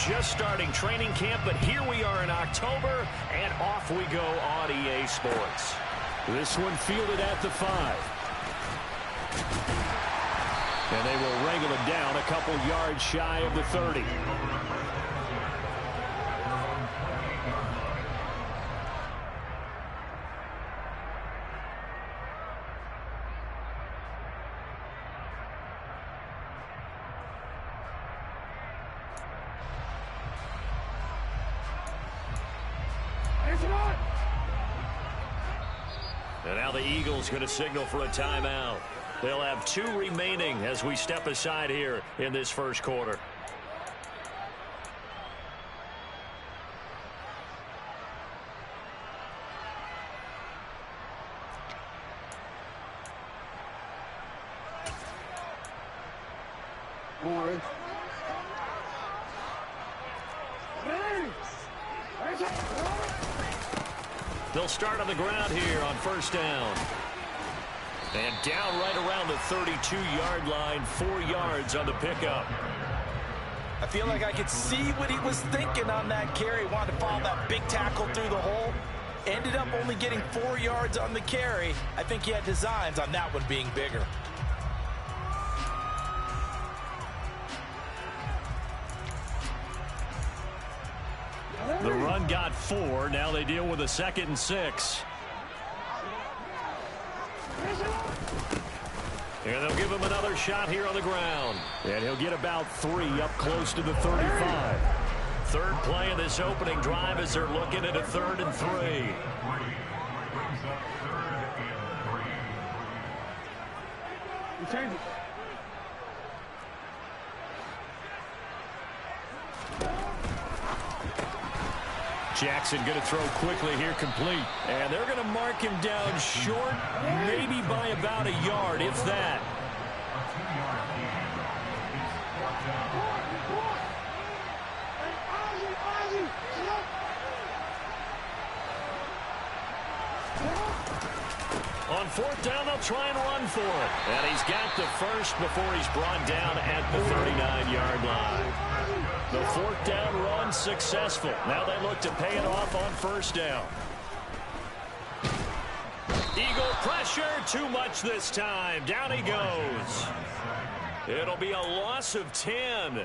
just starting training camp, but here we are in October, and off we go on EA Sports. This one fielded at the 5. And they will wrangle him down a couple yards shy of the 30. And now the Eagles going to signal for a timeout. They'll have 2 remaining as we step aside here in this first quarter. They'll start on the ground here on first down. And down right around the 32-yard line, 4 yards on the pickup. I feel like I could see what he was thinking on that carry. Wanted to follow that big tackle through the hole. Ended up only getting 4 yards on the carry. I think he had designs on that one being bigger. The run got 4. Now they deal with a 2nd and 6. And they'll give him another shot here on the ground. And he'll get about 3 up close to the 35. Third play of this opening drive as they're looking at a 3rd and 3. Jackson going to throw quickly here, complete. And they're going to mark him down short, maybe by about a yard, if that. On 4th down, they'll try and run for it. And he's got the first before he's brought down at the 39-yard line. The 4th down run successful. Now they look to pay it off on first down. Eagle pressure, too much this time. Down he goes. It'll be a loss of 10.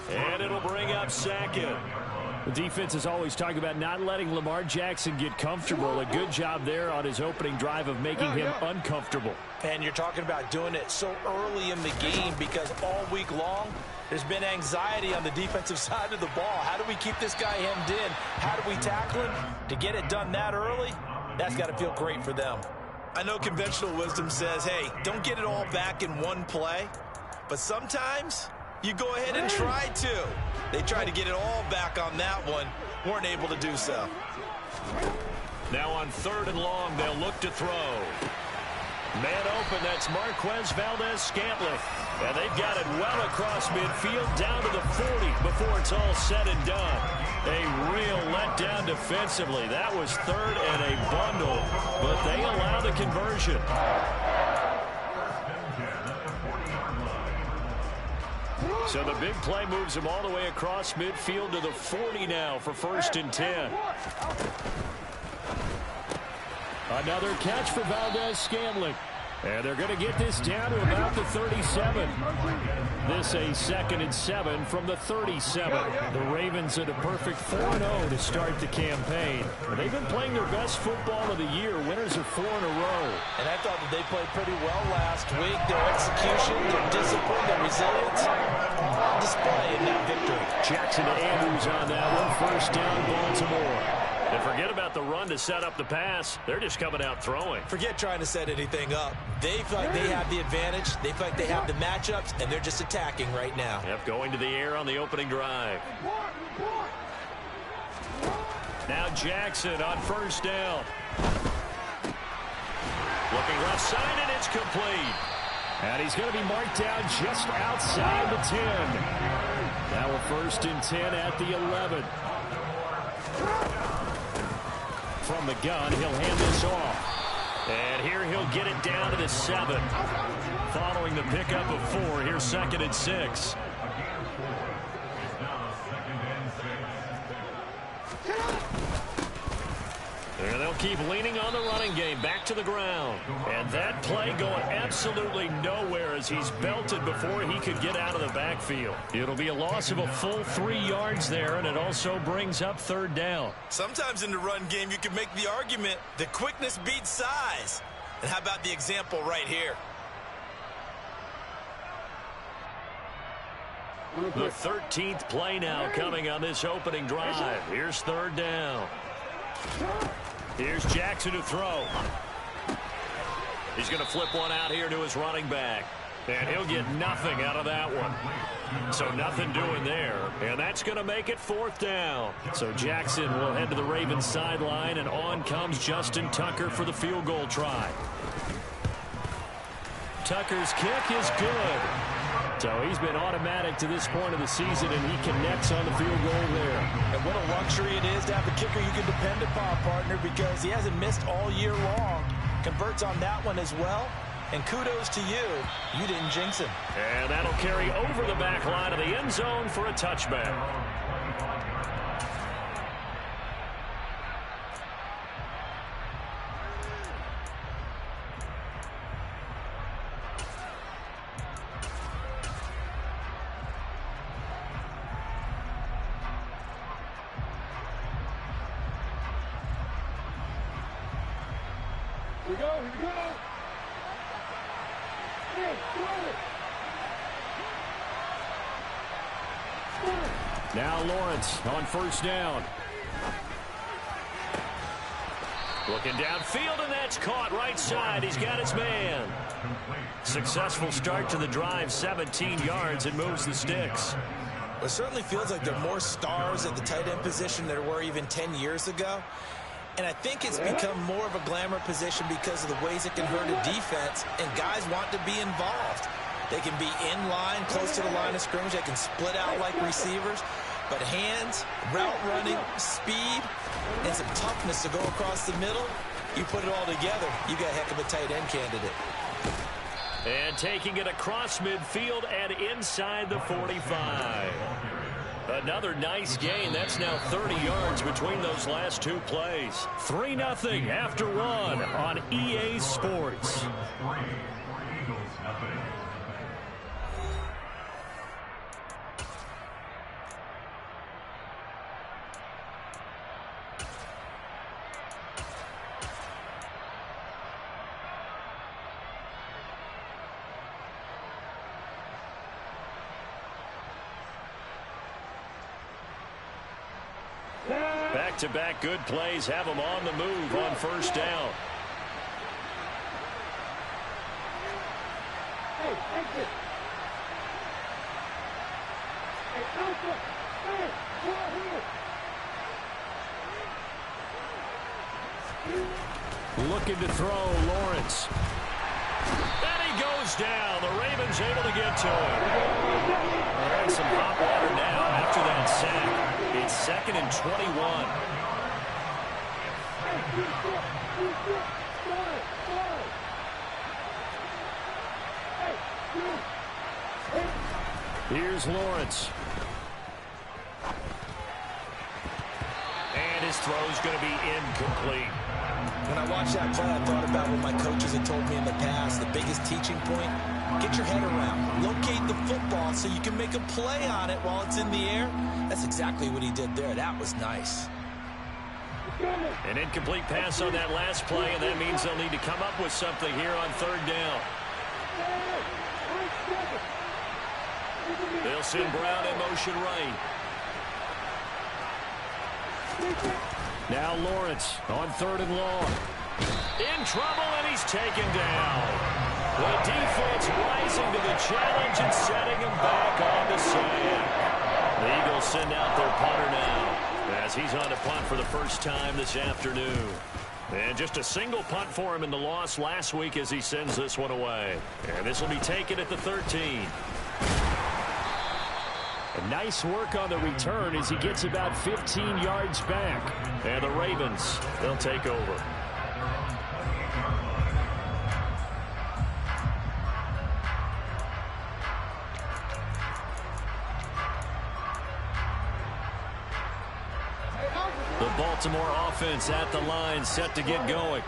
And it'll bring up 2nd. The defense is always talking about not letting Lamar Jackson get comfortable. A good job there on his opening drive of making him uncomfortable. And you're talking about doing it so early in the game because all week long, there's been anxiety on the defensive side of the ball. How do we keep this guy hemmed in? How do we tackle him? To get it done that early, that's got to feel great for them. I know conventional wisdom says, hey, don't get it all back in one play. But sometimes you go ahead and try to. They tried to get it all back on that one. Weren't able to do so. Now on 3rd and long, they'll look to throw. Man open, that's Marquez Valdes-Scantling. And they've got it well across midfield down to the 40 before it's all said and done. A real letdown defensively. That was 3rd and a bundle, but they allow the conversion. So the big play moves him all the way across midfield to the 40 now for 1st and 10. Another catch for Valdes-Scantling. And they're going to get this down to about the 37. This a 2nd and 7 from the 37. The Ravens at a perfect 4-0 to start the campaign. They've been playing their best football of the year. Winners are 4 in a row. And I thought that they played pretty well last week. Their execution, their discipline, their resilience on display in that victory. Jackson to Andrews on that one. 1st down, Baltimore. And forget about the run to set up the pass. They're just coming out throwing. Forget trying to set anything up. They feel like they have the advantage. They feel like they have the matchups, and they're just attacking right now. Yep, going to the air on the opening drive. Now Jackson on 1st down. Looking left side, and it's complete. And he's going to be marked down just outside the 10. Now a 1st and 10 at the 11. From the gun, he'll hand this off. And here he'll get it down to the 7. Following the pickup of 4, here's 2nd and 6. And they'll keep leaning on the running game back to the ground. And that play going absolutely nowhere as he's belted before he could get out of the backfield. It'll be a loss of a full 3 yards there, and it also brings up third down. Sometimes in the run game, you can make the argument that quickness beats size. And how about the example right here? The 13th play now coming on this opening drive. Here's third down. Here's Jackson to throw. He's going to flip one out here to his running back. And he'll get nothing out of that one. So nothing doing there. And that's going to make it fourth down. So Jackson will head to the Ravens sideline, and on comes Justin Tucker for the field goal try. Tucker's kick is good. So he's been automatic to this point of the season, and he connects on the field goal there. And what a luxury it is to have a kicker you can depend upon, partner, because he hasn't missed all year long. Converts on that one as well. And kudos to you. You didn't jinx him. And that'll carry over the back line of the end zone for a touchback. Here we go, here we go. Now Lawrence on first down. Looking downfield, and that's caught right side. He's got his man. Successful start to the drive, 17 yards, and moves the sticks. It certainly feels like there are more stars at the tight end position than there were even 10 years ago. And I think it's become more of a glamour position because of the ways it can hurt a defense, and guys want to be involved. They can be in line, close to the line of scrimmage. They can split out like receivers. But hands, route running, speed, and some toughness to go across the middle, you put it all together, you got a heck of a tight end candidate. And taking it across midfield and inside the 45. Another nice gain. That's now 30 yards between those last two plays. 3-0 after one on EA Sports. Back-to-back good plays have them on the move on first down. Looking to throw, Lawrence. And he goes down. The Ravens able to get to him. And some hot water now after that sack. It's 2nd and 21. Here's Lawrence. And his throw's going to be incomplete. When I watched that play, I thought about what my coaches had told me in the past. The biggest teaching point, get your head around. Locate the football so you can make a play on it while it's in the air. That's exactly what he did there. That was nice. An incomplete pass on that last play, and that means they'll need to come up with something here on third down. They'll send Brown in motion right. Now Lawrence on 3rd and long. In trouble, and he's taken down. The defense rising to the challenge and setting him back on the sack. The Eagles send out their punter now as he's on to punt for the first time this afternoon. And just a single punt for him in the loss last week as he sends this one away. And this will be taken at the 13. And nice work on the return as he gets about 15 yards back. And the Ravens, they'll take over. The Baltimore offense at the line, set to get going.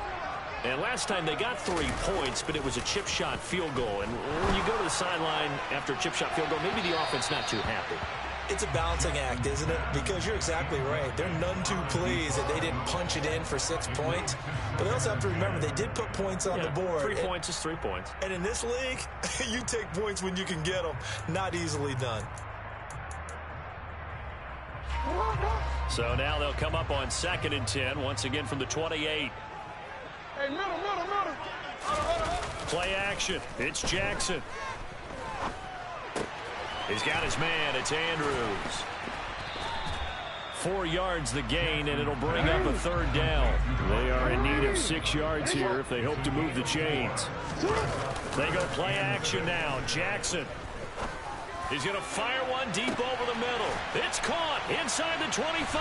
And last time they got 3 points, but it was a chip shot field goal. And when you go to the sideline after a chip shot field goal, maybe the offense not too happy. It's a balancing act, isn't it? Because you're exactly right. They're none too pleased that they didn't punch it in for 6 points. But they also have to remember they did put points on the board. 3 points is 3 points. And in this league, you take points when you can get them. Not easily done. So now they'll come up on 2nd and 10, once again from the 28. Hey, middle. Play action. It's Jackson. He's got his man. It's Andrews. 4 yards the gain, and it'll bring up a 3rd down. They are in need of 6 yards here if they hope to move the chains. They go play action now. Jackson. He's going to fire one deep over the middle. It's caught inside the 25.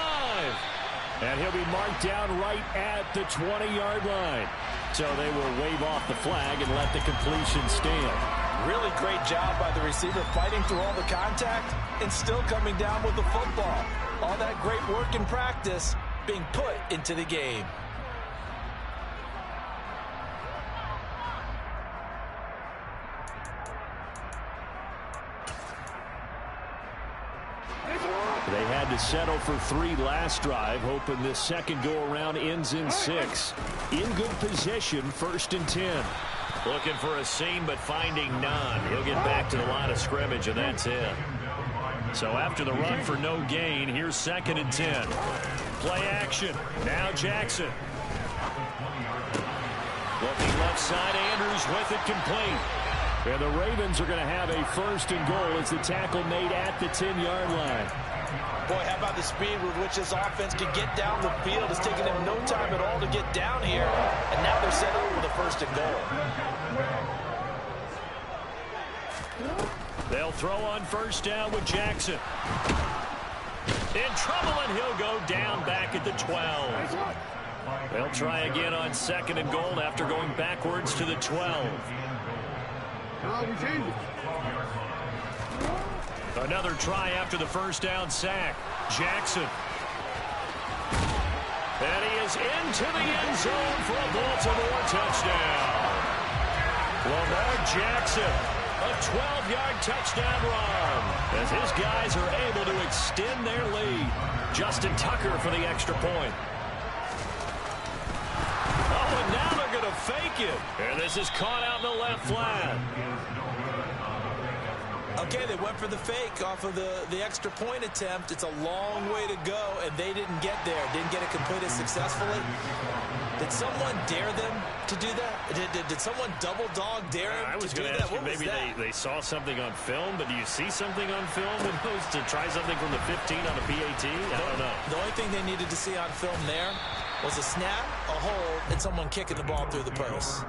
And he'll be marked down right at the 20-yard line. So they will wave off the flag and let the completion stand. Really great job by the receiver fighting through all the contact and still coming down with the football. All that great work in practice being put into the game. They had to settle for 3 last drive, hoping this second go-around ends in 6. In good position, 1st and 10. Looking for a seam, but finding none. He'll get back to the line of scrimmage, and that's it. So after the run for no gain, here's 2nd and 10. Play action. Now Jackson. Looking left side, Andrews with it complete. And the Ravens are going to have a 1st and goal as the tackle made at the 10-yard line. Boy, how about the speed with which this offense can get down the field? It's taken them no time at all to get down here. And now they're set up for the 1st and goal. They'll throw on 1st down with Jackson. In trouble, and he'll go down back at the 12. They'll try again on 2nd and goal after going backwards to the 12. Another try after the 1st down sack. Jackson. And he is into the end zone for a Baltimore touchdown. Lamar Jackson, a 12-yard touchdown run, as his guys are able to extend their lead. Justin Tucker for the extra point. Oh, and now they're going to fake it. And this is caught out in the left flat. Okay, they went for the fake off of the extra point attempt. It's a long way to go, and they didn't get there. Didn't get it completed successfully. Did someone dare them to do that? Did someone double dog dare them I was to do going to that? ask you, maybe they saw something on film, but do you see something on film opposed to try something from the 15 on a PAT? I don't know. The only thing they needed to see on film there was a snap, a hold, and someone kicking the ball through the post.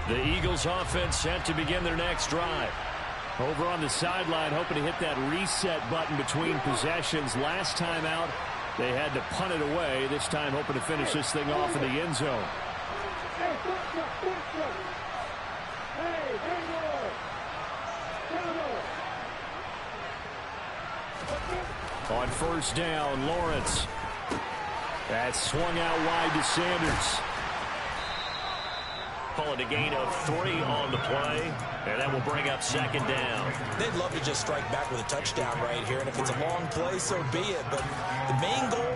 The Eagles offense set to begin their next drive. Over on the sideline, hoping to hit that reset button between possessions. Last time out, they had to punt it away. This time, hoping to finish this thing off in the end zone. On 1st down, Lawrence. That's swung out wide to Sanders. Call it a gain of 3 on the play, and that will bring up 2nd down. They'd love to just strike back with a touchdown right here, and if it's a long play, so be it. But the main goal,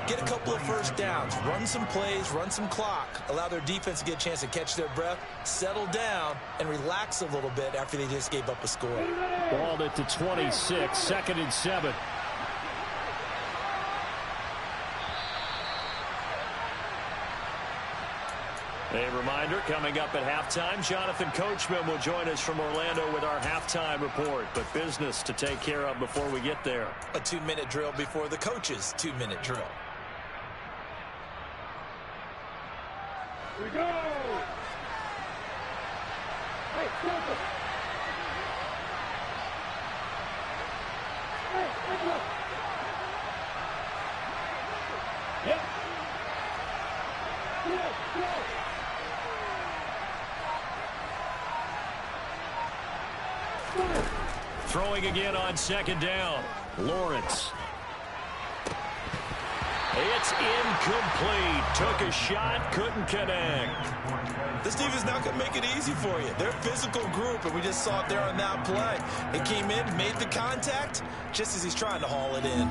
get a couple of 1st downs, run some plays, run some clock, allow their defense to get a chance to catch their breath, settle down, and relax a little bit after they just gave up a score. Balled it to 26, 2nd and 7. A reminder, coming up at halftime, Jonathan Coachman will join us from Orlando with our halftime report. But business to take care of before we get there. A 2-minute drill before the coach's 2-minute drill. Here we go! Hey, Throwing again on second down. Lawrence. It's incomplete. Took a shot, couldn't connect. This defense is not going to make it easy for you. They're a physical group, and we just saw it there on that play. It came in, made the contact, just as he's trying to haul it in.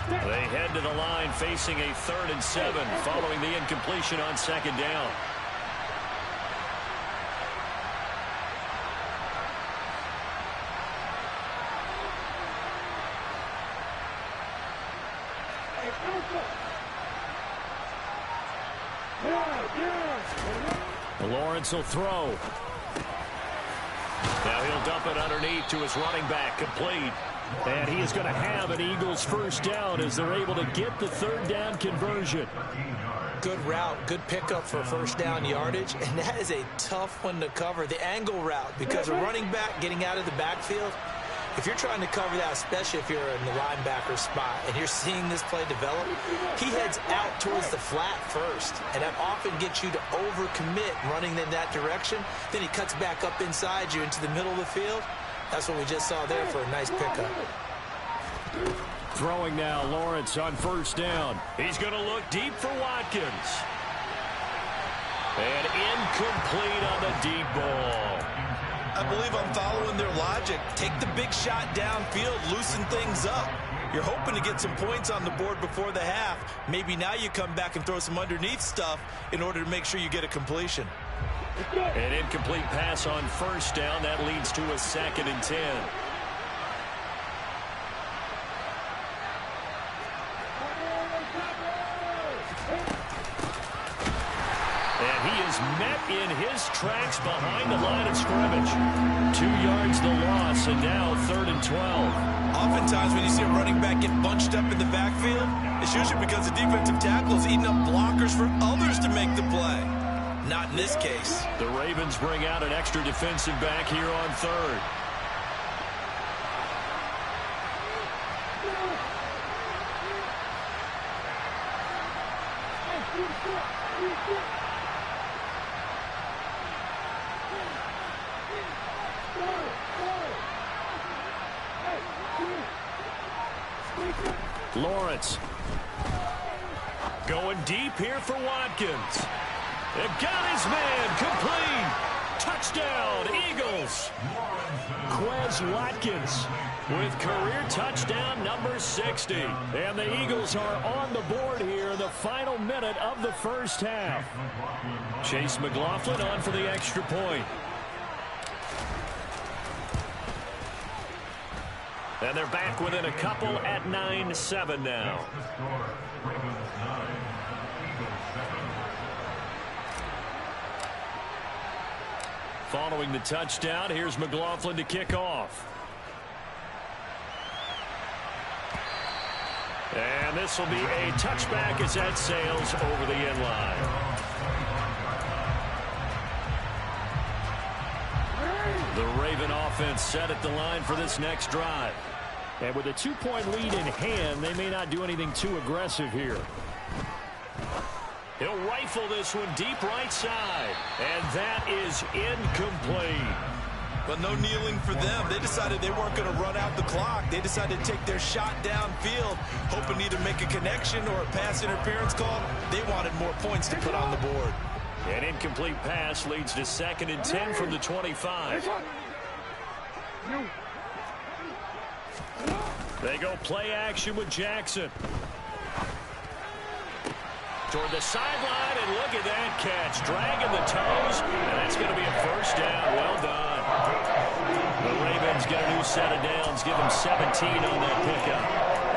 They head to the line facing a 3rd and 7 following the incompletion on second down. Lawrence will throw. Now he'll dump it underneath to his running back, complete. And he is going to have an Eagles first down as they're able to get the 3rd down conversion. Good route, good pickup for first down yardage, and that is a tough one to cover, the angle route, because a running back getting out of the backfield, if you're trying to cover that, especially if you're in the linebacker spot and you're seeing this play develop, he heads out towards the flat first, and that often gets you to overcommit running in that direction. Then he cuts back up inside you into the middle of the field. That's what we just saw there for a nice pickup. Throwing now, Lawrence on first down. He's going to look deep for Watkins. And incomplete on the deep ball. I believe I'm following their logic. Take the big shot downfield, loosen things up. You're hoping to get some points on the board before the half. Maybe now you come back and throw some underneath stuff in order to make sure you get a completion. An incomplete pass on first down. That leads to a 2nd and 10. And he is met in his tracks behind the line of scrimmage. 2 yards the loss, and now 3rd and 12. Oftentimes when you see a running back get bunched up in the backfield, it's usually because the defensive tackle is eating up blockers for others to make the play. Not in this case. The Ravens bring out an extra defensive back here on 3rd. Lawrence going deep here for Watkins. They've got his man, complete. Touchdown, Eagles. Quez Watkins with career touchdown number 60. And the Eagles are on the board here in the final minute of the first half. Chase McLaughlin on for the extra point. And they're back within a couple at 9-7 now. Following the touchdown, here's McLaughlin to kick off. And this will be a touchback as that sails over the end line. The Raven offense set at the line for this next drive. And with a 2-point lead in hand, they may not do anything too aggressive here. He'll rifle this one deep right side. And that is incomplete. But no kneeling for them. They decided they weren't going to run out the clock. They decided to take their shot downfield, hoping either make a connection or a pass interference call. They wanted more points to put on the board. An incomplete pass leads to 2nd and 10 from the 25. They go play action with Jackson. Toward the sideline, and look at that catch. Dragging the toes, and that's going to be a first down. Well done. The Ravens get a new set of downs, give him 17 on that pickup.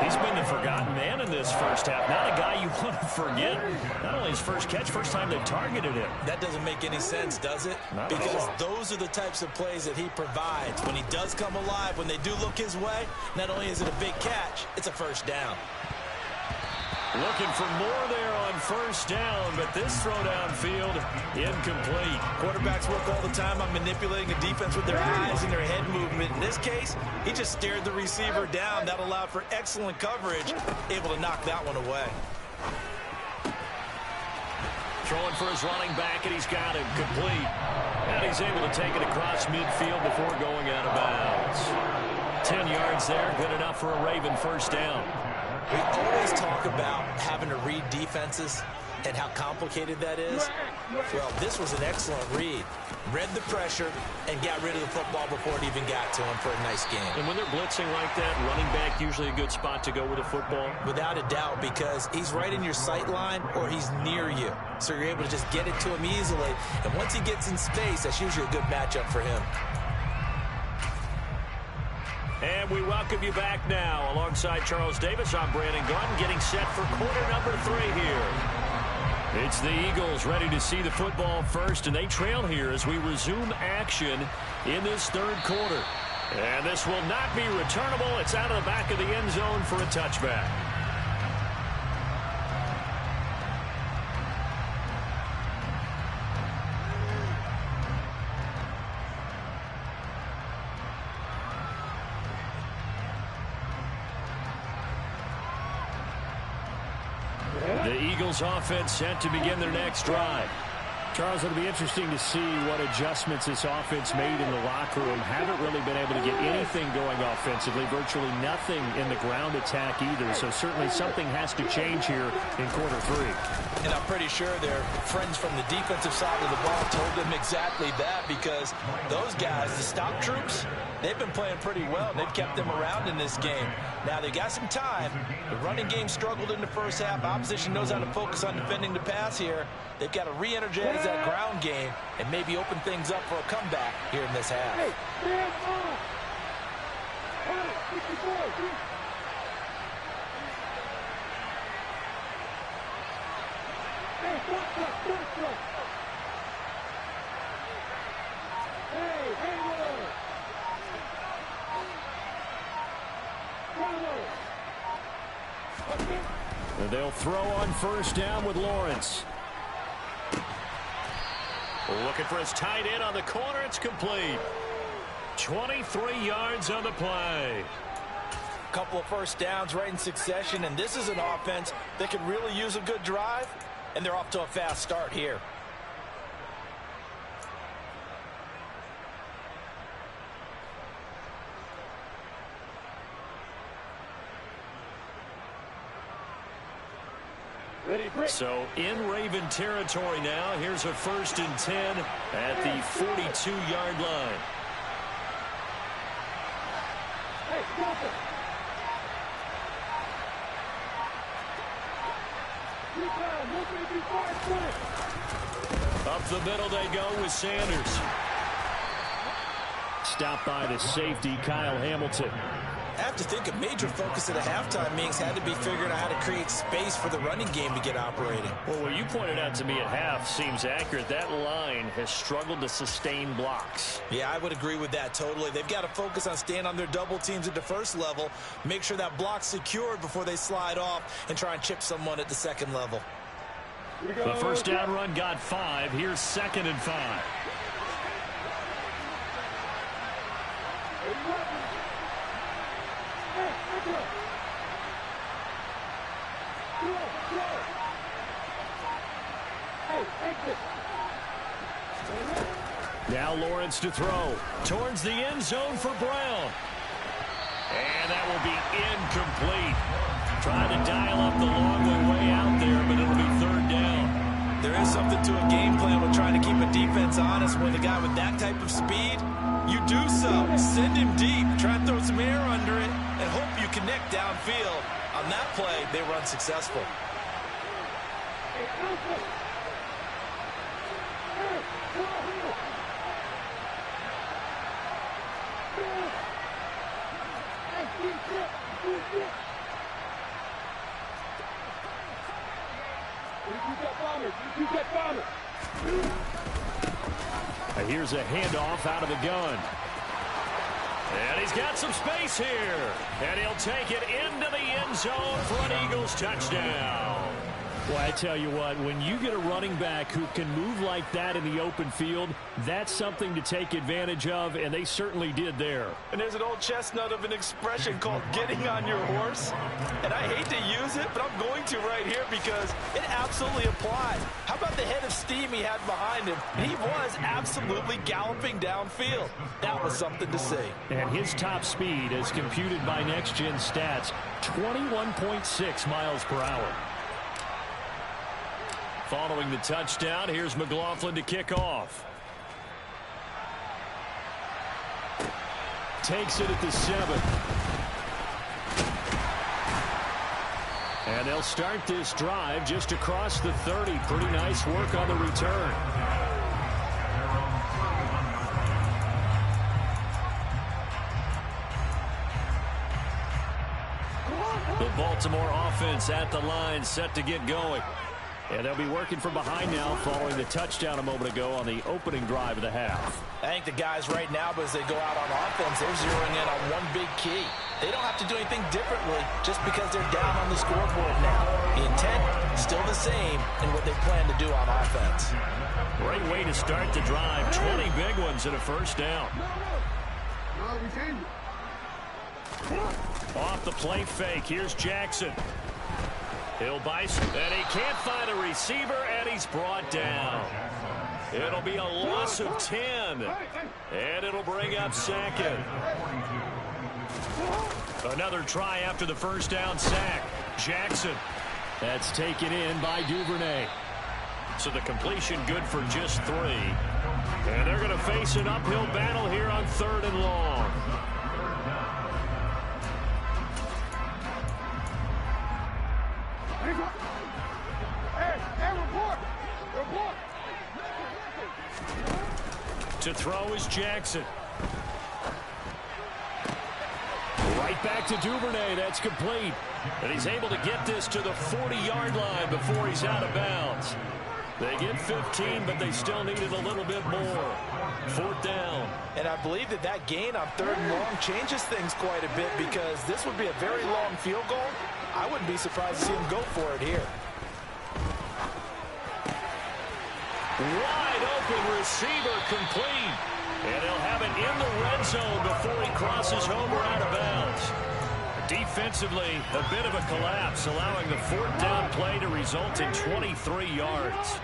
He's been the forgotten man in this first half. Not a guy you want to forget. Not only his first catch, first time they targeted him. That doesn't make any sense, does it? Because those are the types of plays that he provides. When he does come alive, when they do look his way, not only is it a big catch, it's a first down. Looking for more there on first down, but this throw downfield incomplete. Quarterbacks work all the time on manipulating a defense with their eyes and their head movement. In this case, he just stared the receiver down. That allowed for excellent coverage, able to knock that one away. Throwing for his running back, and he's got it complete. And he's able to take it across midfield before going out of bounds. 10 yards there, good enough for a Raven first down. We always talk about having to read defenses and how complicated that is. Well, this was an excellent read. Read the pressure and got rid of the football before it even got to him for a nice game. And when they're blitzing like that, running back usually a good spot to go with a football? Without a doubt, because he's right in your sight line or he's near you. So you're able to just get it to him easily. And once he gets in space, that's usually a good matchup for him. And we welcome you back now. Alongside Charles Davis, I'm Brandon Gunn, getting set for quarter number 3 here. It's the Eagles ready to see the football first, and they trail here as we resume action in this third quarter. And this will not be returnable. It's out of the back of the end zone for a touchback. The Eagles offense set to begin their next drive. Charles, it'll be interesting to see what adjustments this offense made in the locker room. Haven't really been able to get anything going offensively, virtually nothing in the ground attack either. So certainly something has to change here in quarter 3. And I'm pretty sure their friends from the defensive side of the ball told them exactly that, because those guys, the stop troops, they've been playing pretty well. They've kept them around in this game. Now, they got some time. The running game struggled in the first half. Opposition knows how to focus on defending the pass here. They've got to re-energize that ground game and maybe open things up for a comeback here in this half. Hey, stand up. Hey, stop. Hey, hang on. They'll throw on first down with Lawrence. Looking for his tight end on the corner. It's complete. 23 yards on the play. Couple of first downs right in succession, and this is an offense that could really use a good drive, and they're off to a fast start here. So in Raven territory now. Here's a 1st and 10 at the 42-yard line. Hey, stop it. Up the middle they go with Sanders. Stopped by the safety, Kyle Hamilton. I have to think a major focus at a halftime meetings had to be figuring out how to create space for the running game to get operating. Well, what you pointed out to me at half seems accurate. That line has struggled to sustain blocks. Yeah, I would agree with that totally. They've got to focus on staying on their double teams at the first level, make sure that block's secured before they slide off and try and chip someone at the second level. The first down run got 5. Here's 2nd and 5. Now Lawrence to throw towards the end zone for Brown. And that will be incomplete. Trying to dial up the long way out there, but it'll be 3rd down. There is something to a game plan with trying to keep a defense honest. When the guy with that type of speed, you do so. Send him deep. Try and throw some air under it and hope you connect downfield. On that play, they were unsuccessful. Here's a handoff out of the gun. And he's got some space here. And he'll take it into the end zone for an Eagles touchdown. Well, I tell you what, when you get a running back who can move like that in the open field, that's something to take advantage of, and they certainly did there. And there's an old chestnut of an expression called getting on your horse. And I hate to use it, but I'm going to right here because it absolutely applies. How about the head of steam he had behind him? He was absolutely galloping downfield. That was something to see. And his top speed, as computed by Next Gen Stats, 21.6 miles per hour. Following the touchdown, here's McLaughlin to kick off. Takes it at the 7. And they'll start this drive just across the 30. Pretty nice work on the return. The Baltimore offense at the line, set to get going. And they'll be working from behind now following the touchdown a moment ago on the opening drive of the half. I think the guys right now, as they go out on offense, they're zeroing in on one big key. They don't have to do anything differently just because they're down on the scoreboard now. The intent, still the same in what they plan to do on offense. Great way to start the drive. 20 big ones and a first down. Off the play fake, here's Jackson. He'll bison, and he can't find a receiver, and he's brought down. It'll be a loss of 10, and it'll bring up second. Another try after the first down sack. Jackson. That's taken in by Duvernay. So the completion good for just 3. And they're going to face an uphill battle here on 3rd and long. To throw is Jackson. Right back to Duvernay. That's complete. And he's able to get this to the 40-yard line before he's out of bounds. They get 15, but they still needed a little bit more. 4th down. And I believe that gain on 3rd and long changes things quite a bit because this would be a very long field goal. I wouldn't be surprised to see him go for it here. Wide open receiver complete. And he'll have it in the red zone before he crosses over out of bounds. Defensively, a bit of a collapse, allowing the 4th down play to result in 23 yards.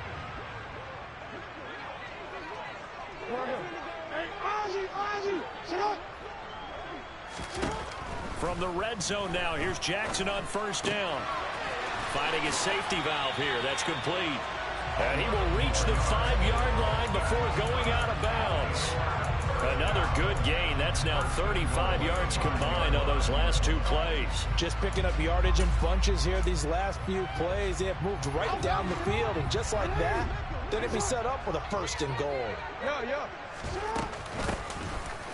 From the red zone now, here's Jackson on 1st down. Finding his safety valve here. That's complete. And he will reach the 5-yard line before going out of bounds. Another good gain. That's now 35 yards combined on those last 2 plays. Just picking up yardage in bunches here these last few plays. They have moved right down the field, and just like that, they're going to be set up with a 1st and goal.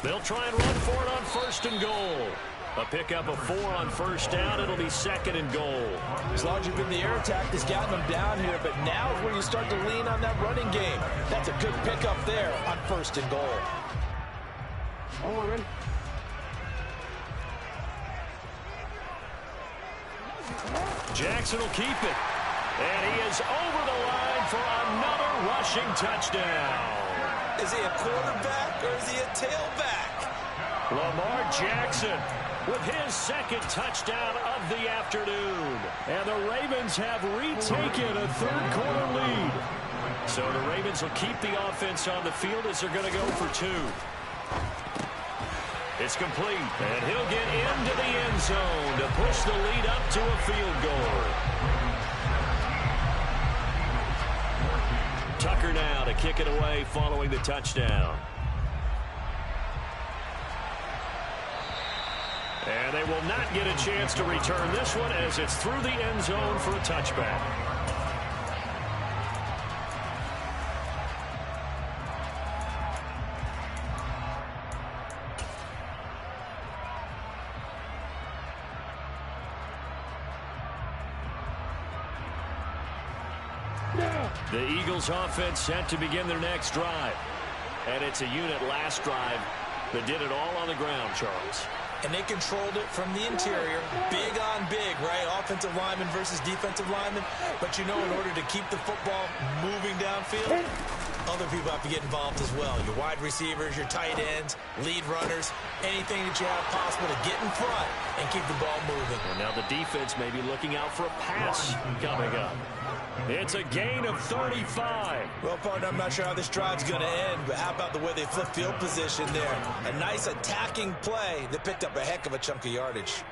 They'll try and run for it on 1st and goal. A pickup of 4 on 1st down. It'll be 2nd and goal. As long as you've been the air attack that's gotten them down here, but now is where you start to lean on that running game. That's a good pickup there on 1st and goal. Jackson will keep it. And he is over the line for another rushing touchdown. Is he a quarterback or is he a tailback? Lamar Jackson with his 2nd touchdown of the afternoon. And the Ravens have retaken a 3rd quarter lead. So the Ravens will keep the offense on the field as they're going to go for 2. It's complete, and he'll get into the end zone to push the lead up to a field goal. Tucker now to kick it away following the touchdown. And they will not get a chance to return this one as it's through the end zone for a touchback. The Eagles offense set to begin their next drive. And it's a unit last drive but did it all on the ground, Charles. And they controlled it from the interior, big on big, right? Offensive lineman versus defensive lineman. But you know, in order to keep the football moving downfield, other people have to get involved as well. Your wide receivers, your tight ends, lead runners, anything that you have possible to get in front and keep the ball moving. And now the defense may be looking out for a pass coming up. It's a gain of 35. Well, partner, I'm not sure how this drive's going to end, but how about the way they flip field position there? A nice attacking play that picked up a heck of a chunk of yardage.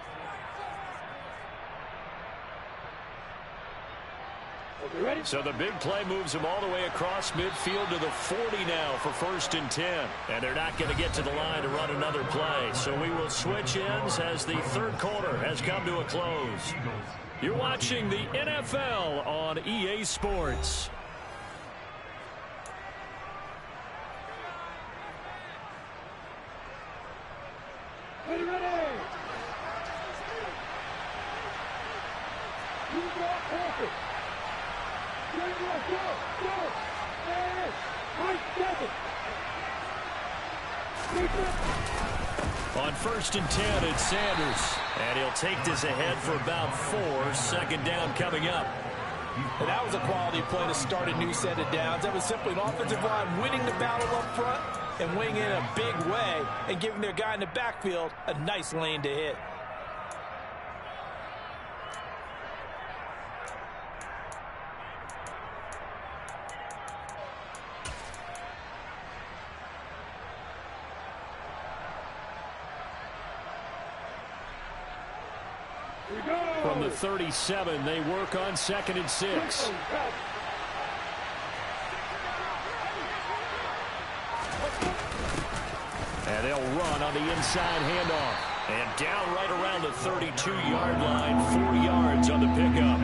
So the big play moves them all the way across midfield to the 40 now for 1st and 10. And they're not going to get to the line to run another play. So we will switch ends as the third quarter has come to a close. You're watching the NFL on EA Sports. Ready, ready. You go, perfect. Go, go. Hey, right, seven. On 1st and 10, it's Sanders. And he'll take this ahead for about 4. Second down coming up. And that was a quality play to start a new set of downs. That was simply an offensive line winning the battle up front and winning in a big way and giving their guy in the backfield a nice lane to hit. From the 37, they work on 2nd and 6. And they'll run on the inside handoff. And down right around the 32-yard line, 4 yards on the pickup.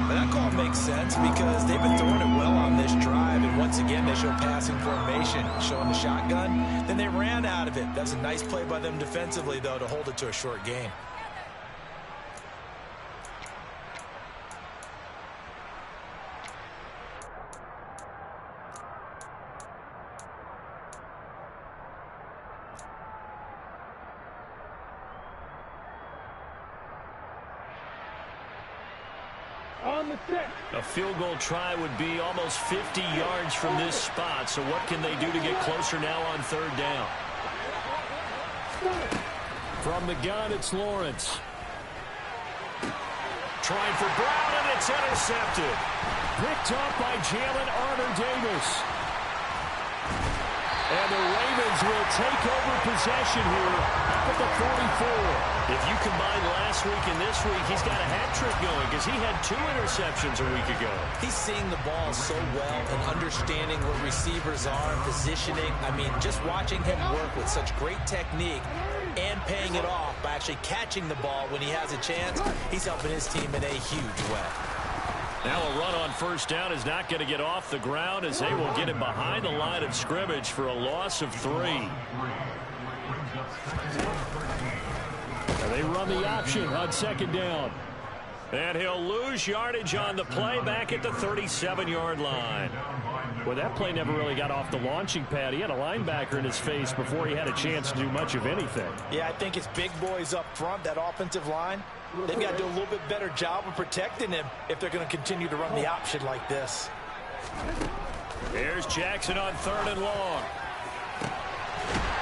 But that call makes sense because they've been throwing it well on this drive. And once again, they show passing formation, showing the shotgun. Then they ran out of it. That's a nice play by them defensively, though, to hold it to a short gain. A field goal try would be almost 50 yards from this spot. So what can they do to get closer now on 3rd down? From the gun, it's Lawrence. Trying for Brown, and it's intercepted. Picked up by Jalen Armour-Davis. And the Ravens will take over possession here at the 44. If you combine last week and this week, he's got a hat trick going because he had 2 interceptions a week ago. He's seeing the ball so well and understanding where receivers are and positioning. I mean, just watching him work with such great technique and paying it off by actually catching the ball when he has a chance, he's helping his team in a huge way. Now a run on 1st down is not going to get off the ground as they will get him behind the line of scrimmage for a loss of 3. And they run the option on 2nd down. And he'll lose yardage on the play back at the 37-yard line. Well, that play never really got off the launching pad. He had a linebacker in his face before he had a chance to do much of anything. Yeah, I think it's big boys up front, that offensive line. They've got to do a little bit better job of protecting him if they're going to continue to run the option like this. Here's Jackson on 3rd and long.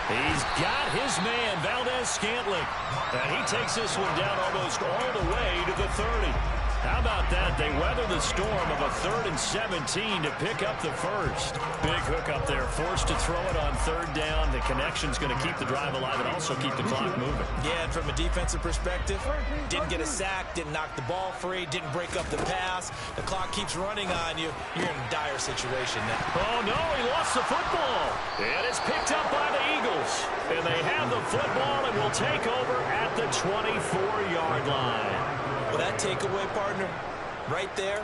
He's got his man, Valdes-Scantling. And he takes this one down almost all the way to the 30. How about that? They weather the storm of a 3rd and 17 to pick up the first. Big hook up there, forced to throw it on 3rd down. The connection's going to keep the drive alive and also keep the clock moving. Yeah, and from a defensive perspective, didn't get a sack, didn't knock the ball free, didn't break up the pass. The clock keeps running on you. You're in a dire situation now. Oh, no, he lost the football. And it's picked up by the Eagles. And they have the football and will take over at the 24-yard line. Well, that takeaway, partner, right there,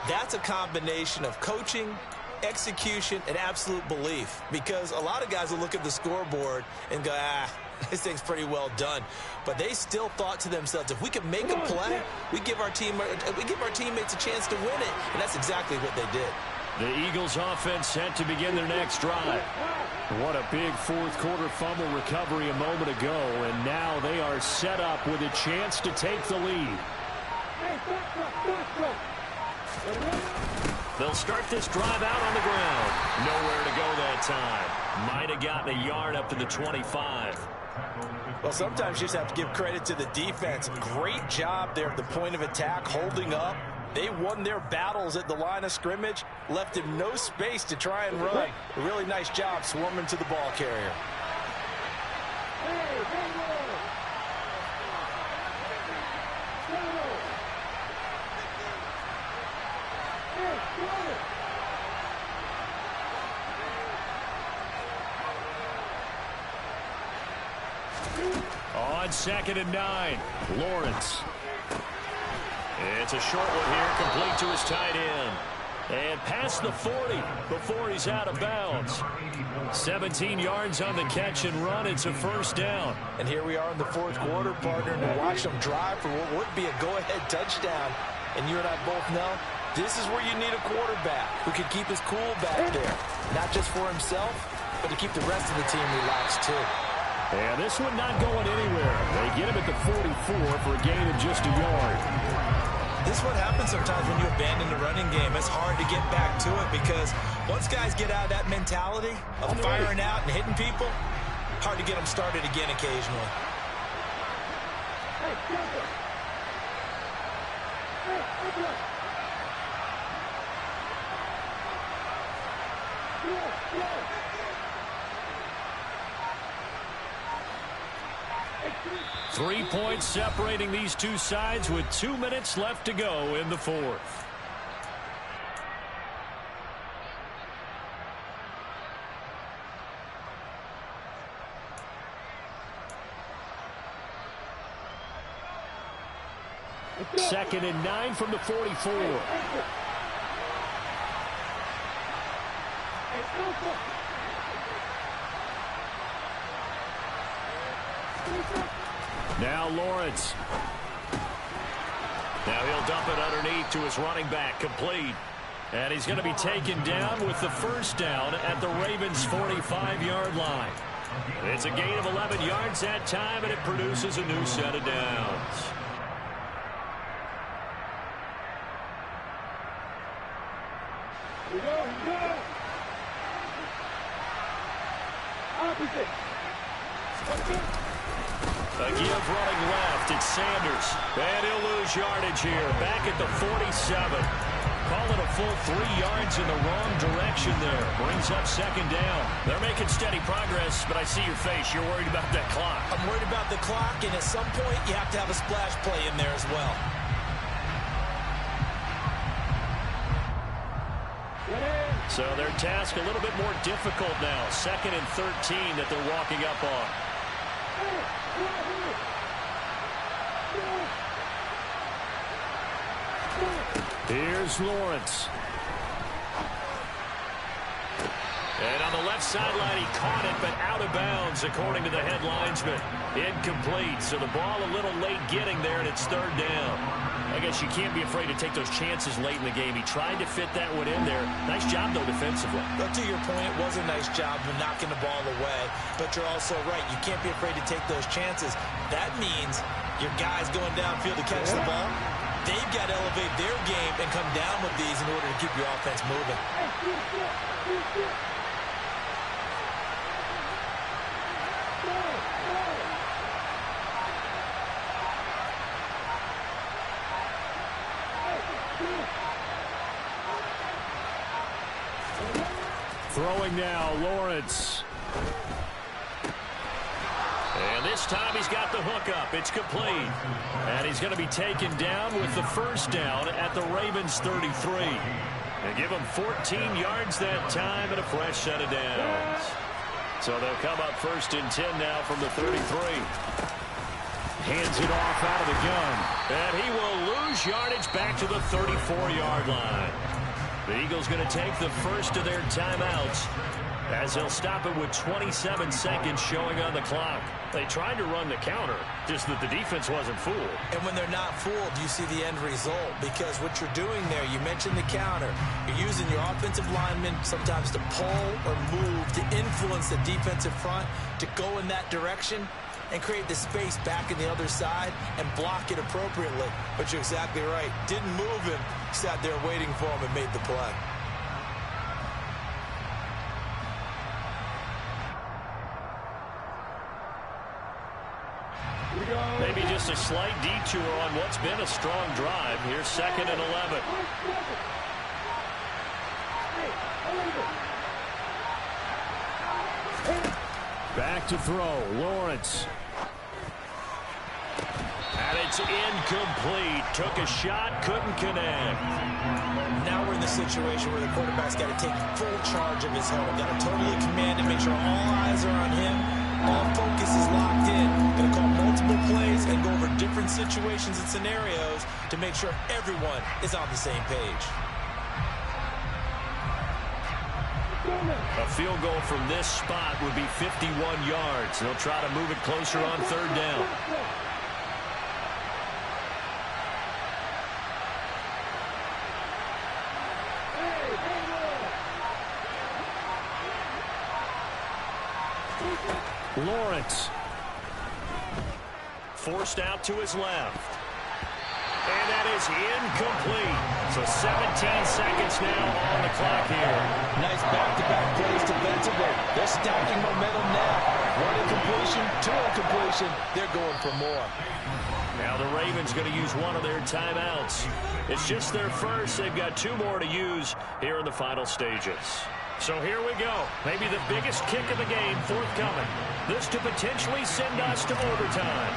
that's a combination of coaching, execution, and absolute belief. Because a lot of guys will look at the scoreboard and go, this thing's pretty well done. But they still thought to themselves, if we can make a play, we give our teammates a chance to win it. And that's exactly what they did. The Eagles offense set to begin their next drive. What a big fourth quarter fumble recovery a moment ago, and now they are set up with a chance to take the lead. They'll start this drive out on the ground. Nowhere to go that time. Might have gotten a yard up to the 25. Well, sometimes you just have to give credit to the defense. Great job there at the point of attack, holding up. They won their battles at the line of scrimmage, left him no space to try and run. A really nice job swarming to the ball carrier. On 2nd and 9, Lawrence. It's a short one here, complete to his tight end. And past the 40 before he's out of bounds. 17 yards on the catch and run. It's a first down. And here we are in the fourth quarter, partner, and to watch them drive for what would be a go-ahead touchdown. And you and I both know this is where you need a quarterback who can keep his cool back there. Not just for himself, but to keep the rest of the team relaxed too. And this one not going anywhere. They get him at the 44 for a gain of just a yard. This is what happens sometimes when you abandon the running game. It's hard to get back to it because once guys get out of that mentality of firing out and hitting people, hard to get them started again occasionally. Three points separating these two sides with 2 minutes left to go in the fourth. Second and 9 from the 44. Now Lawrence. Now he'll dump it underneath to his running back, complete. And he's going to be taken down with the first down at the Ravens' 45-yard line. It's a gain of 11 yards that time, and it produces a new set of downs. Opposite. A give running left. It's Sanders. And he'll lose yardage here. Back at the 47. Call it a full 3 yards in the wrong direction there. Brings up second down. They're making steady progress, but I see your face. You're worried about that clock. I'm worried about the clock, and at some point you have to have a splash play in there as well. So their task a little bit more difficult now. 2nd and 13 that they're walking up on. Here's Lawrence. And on the left sideline, he caught it, but out of bounds, according to the head linesman. Incomplete, so the ball a little late getting there, and it's third down. I guess you can't be afraid to take those chances late in the game. He tried to fit that one in there. Nice job, though, defensively. But to your point, it was a nice job of knocking the ball away. But you're also right. You can't be afraid to take those chances. That means your guys going downfield to catch the ball, they've got to elevate their game and come down with these in order to keep your offense moving. Throwing now, Lawrence. And this time he's got the hookup. It's complete. And he's going to be taken down with the first down at the Ravens' 33. They give him 14 yards that time and a fresh set of downs. So they'll come up 1st and 10 now from the 33. Hands it off out of the gun. And he will lose yardage back to the 34-yard line. The Eagles going to take the first of their timeouts as he'll stop it with 27 seconds showing on the clock. They tried to run the counter, just that the defense wasn't fooled. And when they're not fooled, you see the end result. Because what you're doing there, you mentioned the counter. You're using your offensive linemen sometimes to pull or move to influence the defensive front to go in that direction and create the space back in the other side and block it appropriately. But you're exactly right. Didn't move him. Sat there waiting for him and made the play. Maybe just a slight detour on what's been a strong drive. Here's 2nd and 11. Back to throw, Lawrence. And it's incomplete. Took a shot, couldn't connect. Now we're in the situation where the quarterback's got to take full charge of his helmet. Got to totally command and make sure all eyes are on him. All focus is locked in. Going to call multiple plays and go over different situations and scenarios to make sure everyone is on the same page. A field goal from this spot would be 51 yards. They'll try to move it closer on 3rd down. Lawrence. Forced out to his left. And that is incomplete. So 17 seconds now on the clock here. Nice back-to-back plays defensively. They're stacking momentum now. 1 incompletion, 2 incompletion. They're going for more. Now the Ravens going to use one of their timeouts. It's just their first. They've got 2 more to use here in the final stages. So here we go. Maybe the biggest kick of the game forthcoming. This to potentially send us to overtime.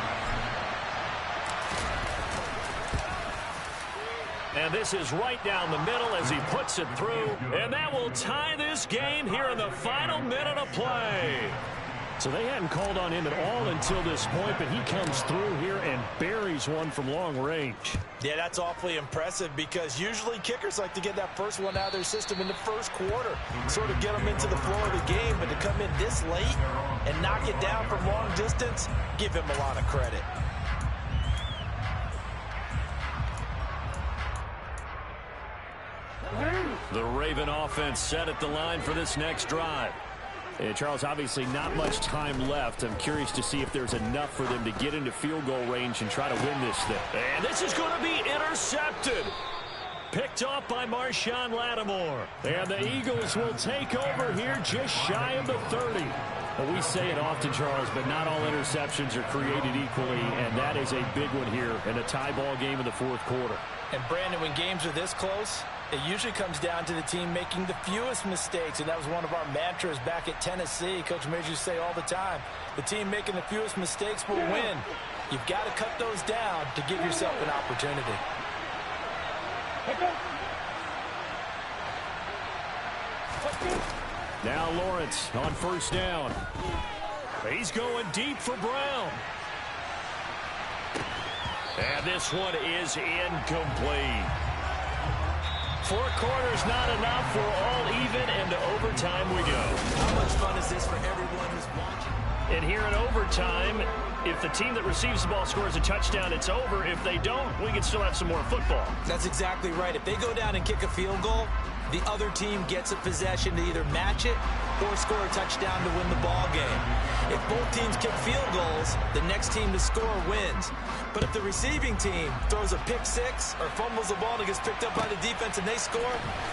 And this is right down the middle as he puts it through. And that will tie this game here in the final minute of play. So they hadn't called on him at all until this point, but he comes through here and buries one from long range. Yeah, that's awfully impressive because usually kickers like to get that first one out of their system in the first quarter, sort of get them into the flow of the game, but to come in this late and knock it down from long distance, give him a lot of credit. The Raven offense set at the line for this next drive. And Charles, obviously not much time left. I'm curious to see if there's enough for them to get into field goal range and try to win this thing. And this is going to be intercepted. Picked off by Marshawn Lattimore. And the Eagles will take over here just shy of the 30. Well, we say it often, Charles, but not all interceptions are created equally, and that is a big one here in a tie ball game in the 4th quarter. And Brandon, when games are this close, it usually comes down to the team making the fewest mistakes, and that was one of our mantras back at Tennessee. Coach Major used to say all the time, the team making the fewest mistakes will win. You've got to cut those down to give yourself an opportunity. Now Lawrence on 1st down. He's going deep for Brown. And this one is incomplete. 4 quarters not enough. We're all even, and to overtime we go. How much fun is this for everyone who's watching? And here in overtime, if the team that receives the ball scores a touchdown, it's over. If they don't, we can still have some more football. That's exactly right. If they go down and kick a field goal, the other team gets a possession to either match it or score a touchdown to win the ball game. If both teams kick field goals, the next team to score wins. But if the receiving team throws a pick six or fumbles the ball and it gets picked up by the defense and they score,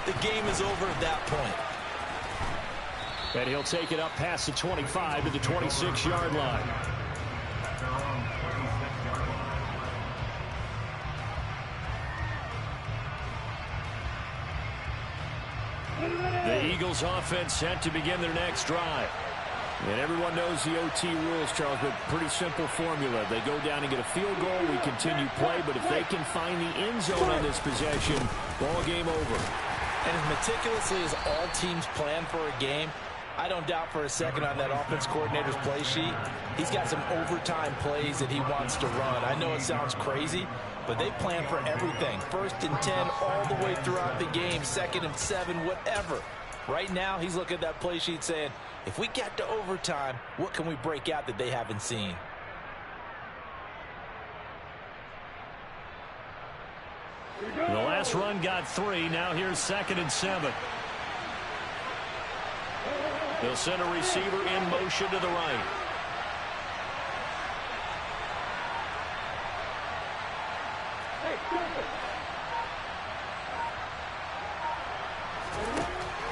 the game is over at that point. And he'll take it up past the 25 to the 26-yard line. The Eagles offense set to begin their next drive. And everyone knows the OT rules, Charles, but pretty simple formula. They go down and get a field goal, we continue play, but if they can find the end zone on this possession, ball game over. And as meticulously as all teams plan for a game, I don't doubt for a second on that offense coordinator's play sheet, he's got some overtime plays that he wants to run. I know it sounds crazy, but they plan for everything. 1st and 10 all the way throughout the game, 2nd and 7, whatever. Right now, he's looking at that play sheet saying, if we get to overtime, what can we break out that they haven't seen? The last run got 3. Now here's 2nd and 7. They'll send a receiver in motion to the right.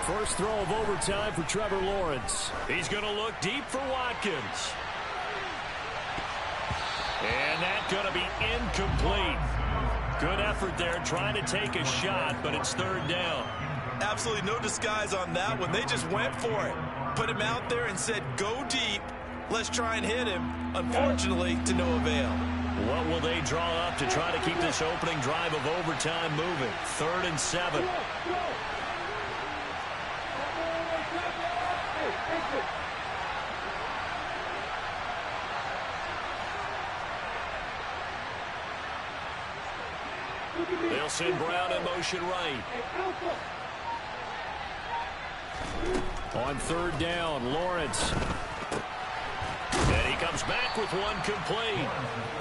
First throw of overtime for Trevor Lawrence. He's going to look deep for Watkins. And that's going to be incomplete. Good effort there trying to take a shot, but it's 3rd down. Absolutely no disguise on that one. They just went for it. Put him out there and said, go deep. Let's try and hit him. Unfortunately, to no avail. What will they draw up to try to keep this opening drive of overtime moving? 3rd and 7. They'll send Brown in motion right. On 3rd down, Lawrence. And he comes back with one complete.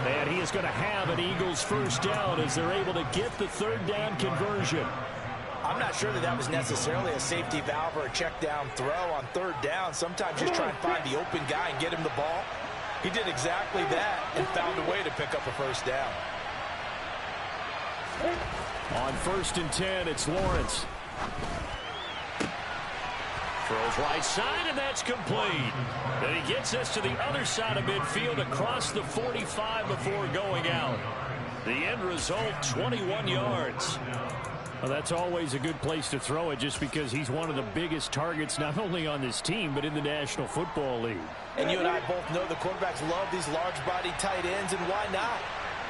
And he is going to have an Eagles first down as they're able to get the 3rd down conversion. I'm not sure that was necessarily a safety valve or a check down throw on 3rd down. Sometimes just try and find the open guy and get him the ball. He did exactly that and found a way to pick up a first down. On 1st and 10, it's Lawrence. Throws right side, and that's complete. Then he gets us to the other side of midfield across the 45 before going out. The end result, 21 yards. Well, that's always a good place to throw it just because he's one of the biggest targets not only on this team but in the National Football League. And you and I both know the quarterbacks love these large-body tight ends, and why not?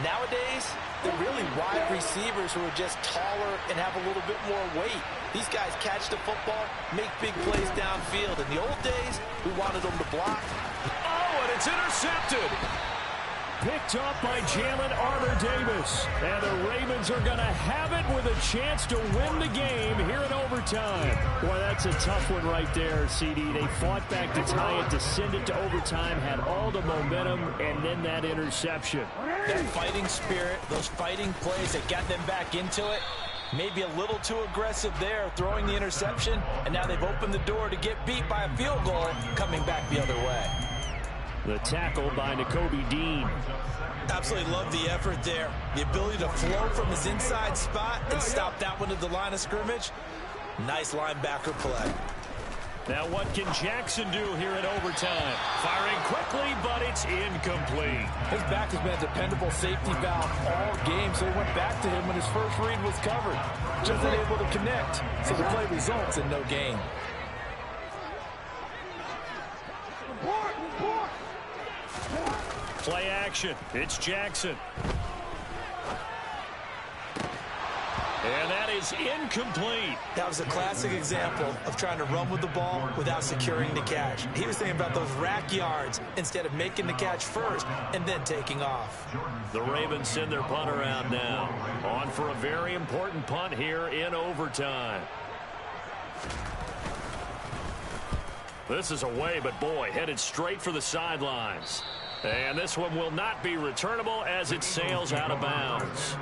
Nowadays, they're really wide receivers who are just taller and have a little bit more weight. These guys catch the football, make big plays downfield. In the old days, we wanted them to block. Oh, and it's intercepted. Picked up by Jalen Armour-Davis. And the Ravens are going to have it with a chance to win the game here in overtime. Boy, that's a tough one right there, CD. They fought back to tie it, to send it to overtime, had all the momentum, and then that interception. That fighting spirit, those fighting plays that got them back into it, maybe a little too aggressive there, throwing the interception, and now they've opened the door to get beat by a field goal, coming back the other way. The tackle by Nakobe Dean. Absolutely love the effort there. The ability to flow from his inside spot and stop that one at the line of scrimmage. Nice linebacker play. Now what can Jackson do here in overtime? Firing quickly, but it's incomplete. His back has been a dependable safety valve all game, so he went back to him when his first read was covered. Just unable to connect, so the play results in no gain. Play action. It's Jackson. And that is incomplete. That was a classic example of trying to run with the ball without securing the catch. He was thinking about those rack yards instead of making the catch first and then taking off. The Ravens send their punter out now. On for a very important punt here in overtime. This is away, but boy, headed straight for the sidelines. And this one will not be returnable as it sails out of bounds.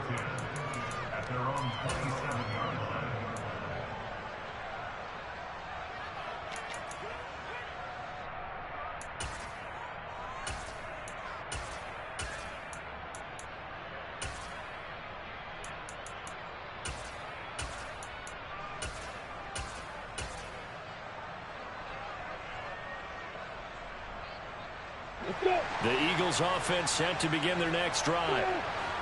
The Eagles offense set to begin their next drive.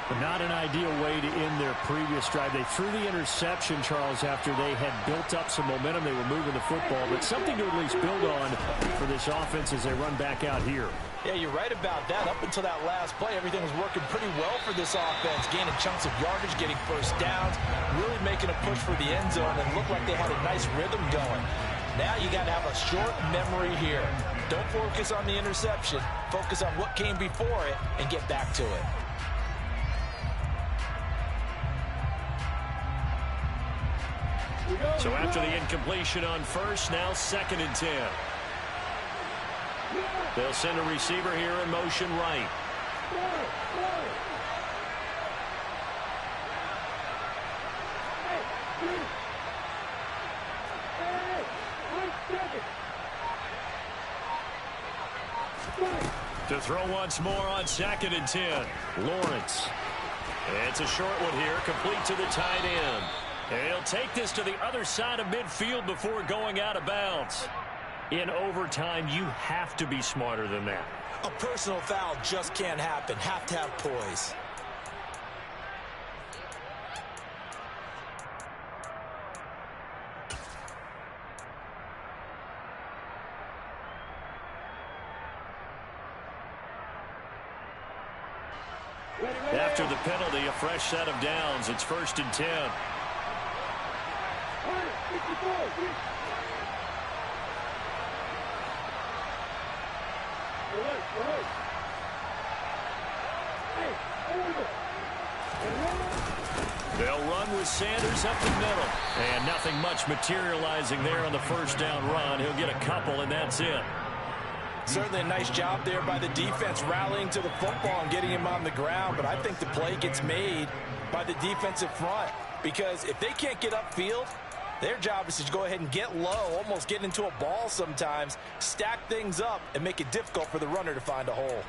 But not an ideal way to end their previous drive. They threw the interception, Charles, after they had built up some momentum. They were moving the football, but something to at least build on for this offense as they run back out here. Yeah, you're right about that. Up until that last play, everything was working pretty well for this offense, gaining chunks of yardage, getting first downs, really making a push for the end zone, and looked like they had a nice rhythm going. Now you got to have a short memory here. Don't focus on the interception. Focus on what came before it and get back to it. So after the incompletion on first, now 2nd and 10. They'll send a receiver here in motion right. To throw once more on 2nd and 10. Lawrence. It's a short one here, complete to the tight end. And he'll take this to the other side of midfield before going out of bounds. In overtime, you have to be smarter than that. A personal foul just can't happen. Have to have poise. After the penalty, a fresh set of downs. It's 1st and 10. They'll run with Sanders up the middle. And nothing much materializing there on the first down run. He'll get a couple, and that's it. Certainly a nice job there by the defense rallying to the football and getting him on the ground. But I think the play gets made by the defensive front. Because if they can't get upfield, their job is to go ahead and get low, almost get into a ball sometimes, stack things up, and make it difficult for the runner to find a hole.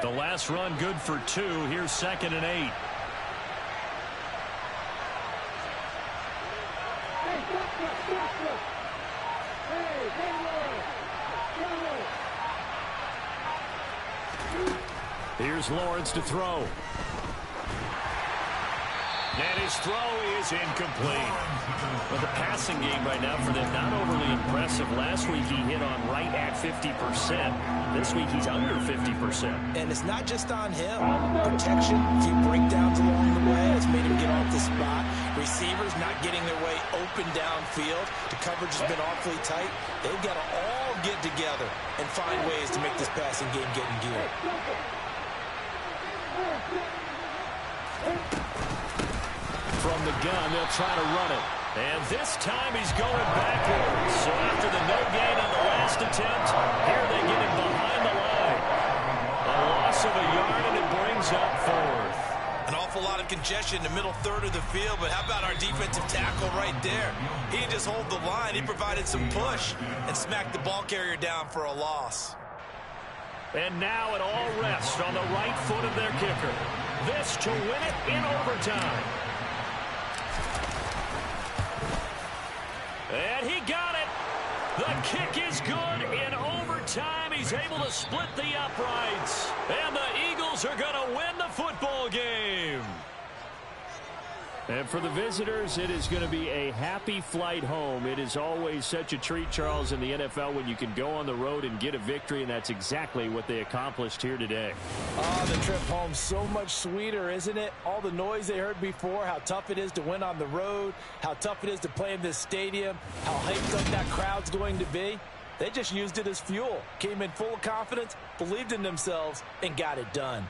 The last run good for 2. Here's 2nd and 8. Here's Lawrence to throw. And his throw is incomplete. But the passing game right now for them, not overly impressive. Last week he hit on right at 50%. This week he's under 50%. And it's not just on him. Protection, a few breakdowns along the way has made him get off the spot. Receivers not getting their way open downfield. The coverage has been awfully tight. They've got to all get together and find ways to make this passing game get in gear. From the gun, they'll try to run it. And this time he's going backwards. So after the no gain on the last attempt, here they get him behind the line. A loss of a yard, and it brings up 4th. An awful lot of congestion in the middle third of the field, but how about our defensive tackle right there? He didn't just hold the line, he provided some push and smacked the ball carrier down for a loss. And now it all rests on the right foot of their kicker. This to win it in overtime. And he got it. The kick is good in overtime. He's able to split the uprights. And the Eagles are going to win the football game. And for the visitors, it is going to be a happy flight home. It is always such a treat, Charles, in the NFL when you can go on the road and get a victory, and that's exactly what they accomplished here today. Oh, the trip home so much sweeter, isn't it? All the noise they heard before, how tough it is to win on the road, how tough it is to play in this stadium, how hyped up that crowd's going to be. They just used it as fuel, came in full of confidence, believed in themselves, and got it done.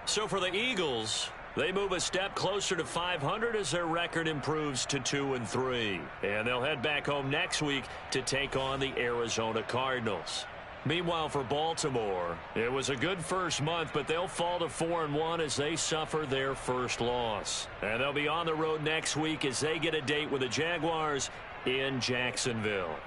So for the Eagles, they move a step closer to 500 as their record improves to 2-3. And they'll head back home next week to take on the Arizona Cardinals. Meanwhile, for Baltimore, it was a good first month, but they'll fall to 4-1 as they suffer their first loss. And they'll be on the road next week as they get a date with the Jaguars in Jacksonville.